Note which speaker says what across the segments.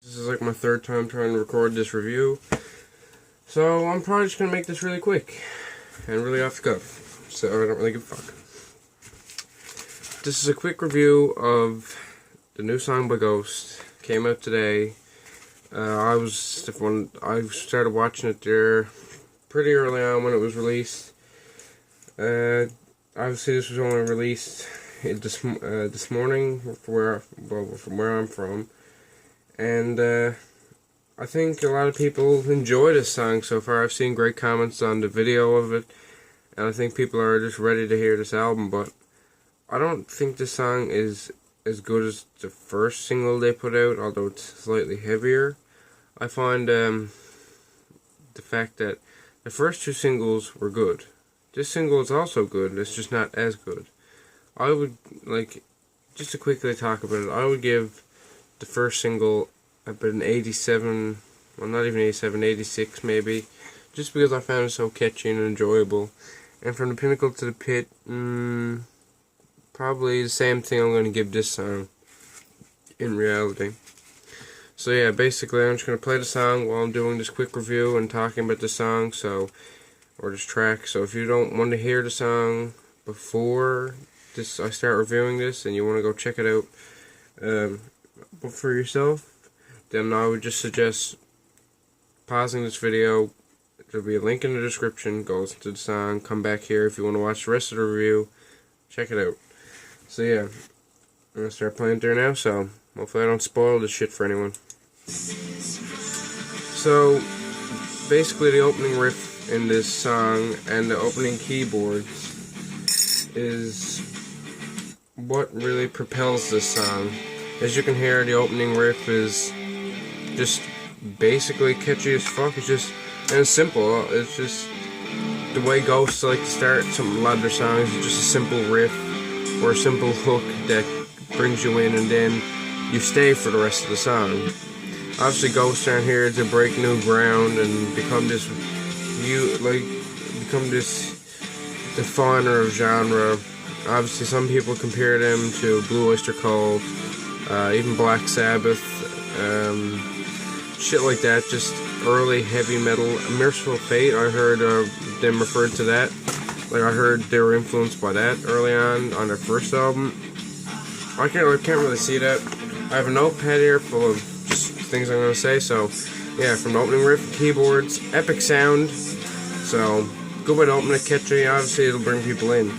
Speaker 1: This is like my third time trying to record this review, so I'm probably just going to make this really quick and really off the cuff, so I don't really give a fuck. This is a quick review of the new song by Ghost. Came out today. I started watching it there pretty early on when it was released. Obviously this was only released this morning from where I'm from. And I think a lot of people enjoy this song so far. I've seen great comments on the video of it, and I think people are just ready to hear this album, but I don't think this song is as good as the first single they put out, although it's slightly heavier. I find the fact that the first two singles were good. This single is also good, it's just not as good. I would, just to quickly talk about it, I would give the first single about an 87, well not even 87, 86 maybe, just because I found it so catchy and enjoyable. And from the pinnacle to the pit, probably the same thing I'm going to give this song, in reality. So yeah, basically I'm just going to play the song while I'm doing this quick review and talking about the song, or this track. So if you don't want to hear the song before I start reviewing this, and you want to go check it out for yourself, then I would just suggest pausing this video. There'll be a link in the description, go to the song, come back here if you want to watch the rest of the review, check it out. So yeah, I'm going to start playing there now, so hopefully I don't spoil this shit for anyone. So basically the opening riff in this song and the opening keyboards is what really propels this song. As you can hear, the opening riff is just basically catchy as fuck. And it's simple. It's just the way Ghosts like to start a lot of their songs is just a simple riff or a simple hook that brings you in, and then you stay for the rest of the song. Obviously, Ghosts aren't here to break new ground and become this definer of genre. Obviously, some people compare them to Blue Oyster Cult, even Black Sabbath, shit like that, just early heavy metal. Merciful Fate, I heard them referred to that. I heard they were influenced by that early on their first album. I can't really see that. I have a notepad here full of just things I'm going to say, so yeah, from the opening riff, keyboards, epic sound, so good way to open it, catchy, obviously it'll bring people in.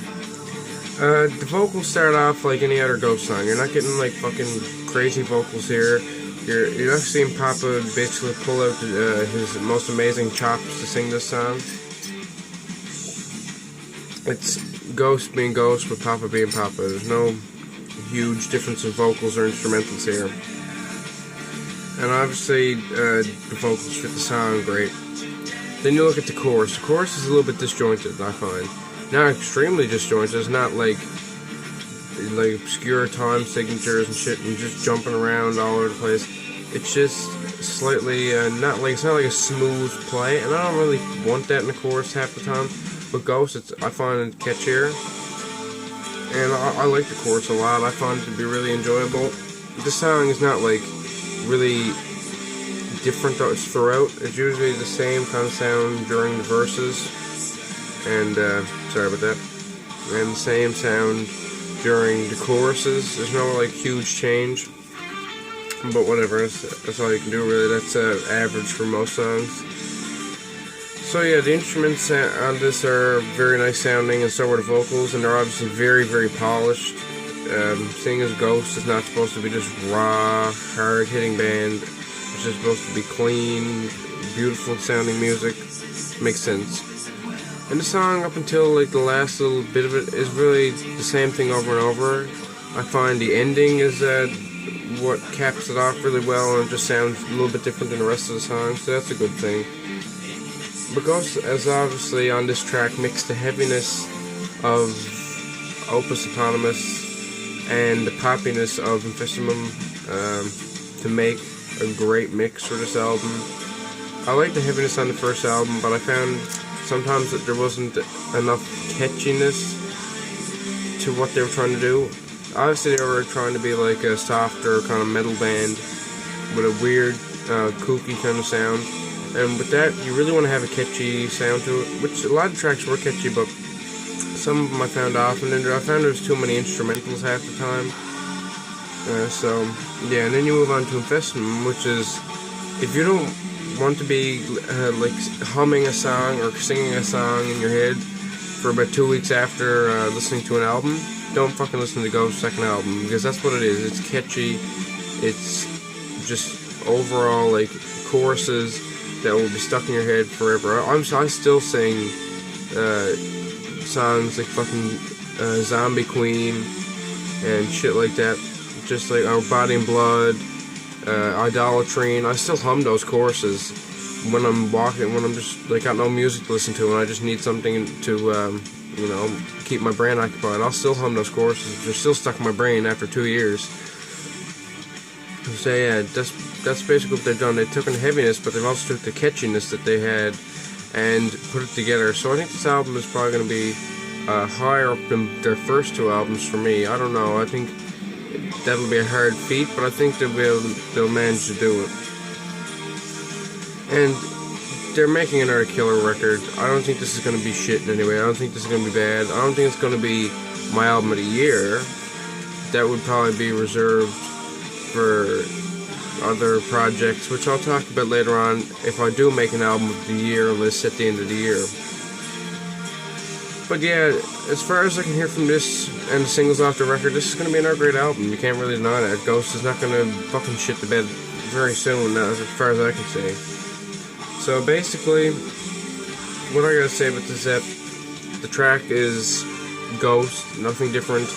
Speaker 1: The vocals start off like any other Ghost song. You're not getting fucking crazy vocals here. You're not seeing Papa basically pull out his most amazing chops to sing this song. It's Ghost being Ghost with Papa being Papa. There's no huge difference in vocals or instrumentals here. And obviously the vocals fit the song great. Then you look at the chorus. The chorus is a little bit disjointed, I find. Not extremely disjointed. It's not like obscure time signatures and shit and just jumping around all over the place. It's just slightly it's not like a smooth play, and I don't really want that in the chorus half the time. But Ghost, I find it catchier, and I like the chorus a lot. I find it to be really enjoyable. The song is not really different throughout. It's usually the same kind of sound during the verses, and sorry about that, and the same sound during the choruses. There's no huge change, but whatever, that's all you can do really. That's average for most songs. So yeah, the instruments on this are very nice sounding, and so are the vocals, and they're obviously very, very polished. Seeing as Ghost is not supposed to be just raw, hard-hitting band, it's just supposed to be clean, beautiful sounding music. Makes sense. And the song, up until the last little bit of it, is really the same thing over and over. I find the ending is what caps it off really well, and it just sounds a little bit different than the rest of the song, so that's a good thing. But Ghost has obviously on this track mixed the heaviness of Opus Eponymous and the poppiness of Infestimum to make a great mix for this album. I like the heaviness on the first album, but I found sometimes that there wasn't enough catchiness to what they were trying to do. Obviously they were trying to be like a softer kind of metal band, with a weird, kooky kind of sound. And with that, you really want to have a catchy sound to it, which a lot of tracks were catchy, but some of them I found often, and I found there's too many instrumentals half the time. So, yeah, and then you move on to Investment, which is, if you don't want to be, like, humming a song or singing a song in your head for about 2 weeks after listening to an album, don't fucking listen to Ghost's second album, because that's what it is. It's catchy, it's just overall, like, choruses that will be stuck in your head forever. I still sing songs like fucking Zombie Queen and shit like that, just like Our Body and Blood, Idolatry, and I still hum those choruses when I'm walking, when I'm just like got no music to listen to and I just need something to you know, keep my brain occupied. I'll still hum those choruses. They're still stuck in my brain after 2 years. So yeah, that's basically what they've done. They took in heaviness, but they've also took the catchiness that they had and put it together. So I think this album is probably going to be higher up than their first two albums for me. I don't know. I think that'll be a hard feat, but I think they'll manage to do it. And they're making another killer record. I don't think this is going to be shit in any way. I don't think this is going to be bad. I don't think it's going to be my album of the year. That would probably be reserved for other projects, which I'll talk about later on if I do make an album of the year list at the end of the year. But yeah, as far as I can hear from this and the singles off the record, this is going to be another great album. You can't really deny that. Ghost is not going to fucking shit the bed very soon, as far as I can say. So basically, what I gotta say about this EP, the track is Ghost, nothing different.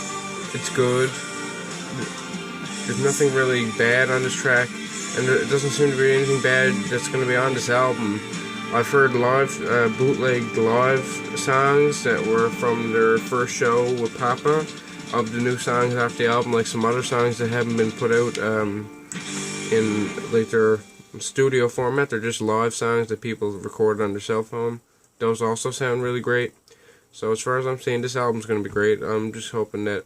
Speaker 1: It's good. There's nothing really bad on this track, and there doesn't seem to be anything bad that's going to be on this album. I've heard live, bootleg live songs that were from their first show with Papa, of the new songs off the album, like some other songs that haven't been put out in like their studio format. They're just live songs that people record on their cell phone. Those also sound really great. So as far as I'm saying, this album's going to be great. I'm just hoping that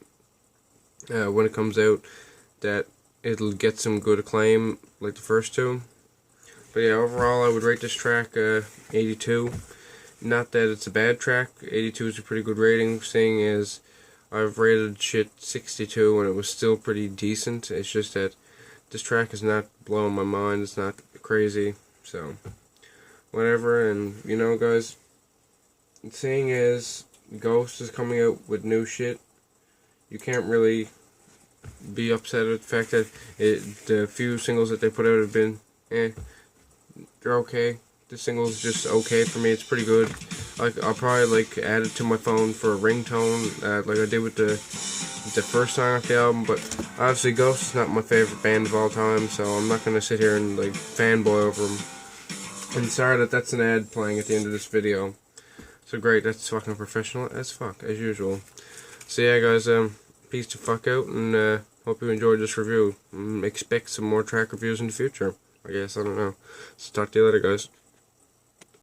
Speaker 1: when it comes out, that it'll get some good acclaim like the first two. But yeah, overall I would rate this track 82. Not that it's a bad track. 82 is a pretty good rating, seeing as I've rated shit 62 and it was still pretty decent. It's just that this track is not blowing my mind. It's not crazy. So whatever. And you know, guys, seeing as Ghost is coming out with new shit, you can't really be upset at the fact that the few singles that they put out have been, they're okay. The single's just okay for me. It's pretty good. Like, I'll probably like add it to my phone for a ringtone, like I did with the first song off the album. But obviously, Ghost is not my favorite band of all time, so I'm not gonna sit here and like fanboy over them. And sorry that that's an ad playing at the end of this video. So great, that's fucking professional as fuck, as usual. So yeah, guys, peace to fuck out, and hope you enjoyed this review. Expect some more track reviews in the future, I guess. I don't know. So talk to you later, guys.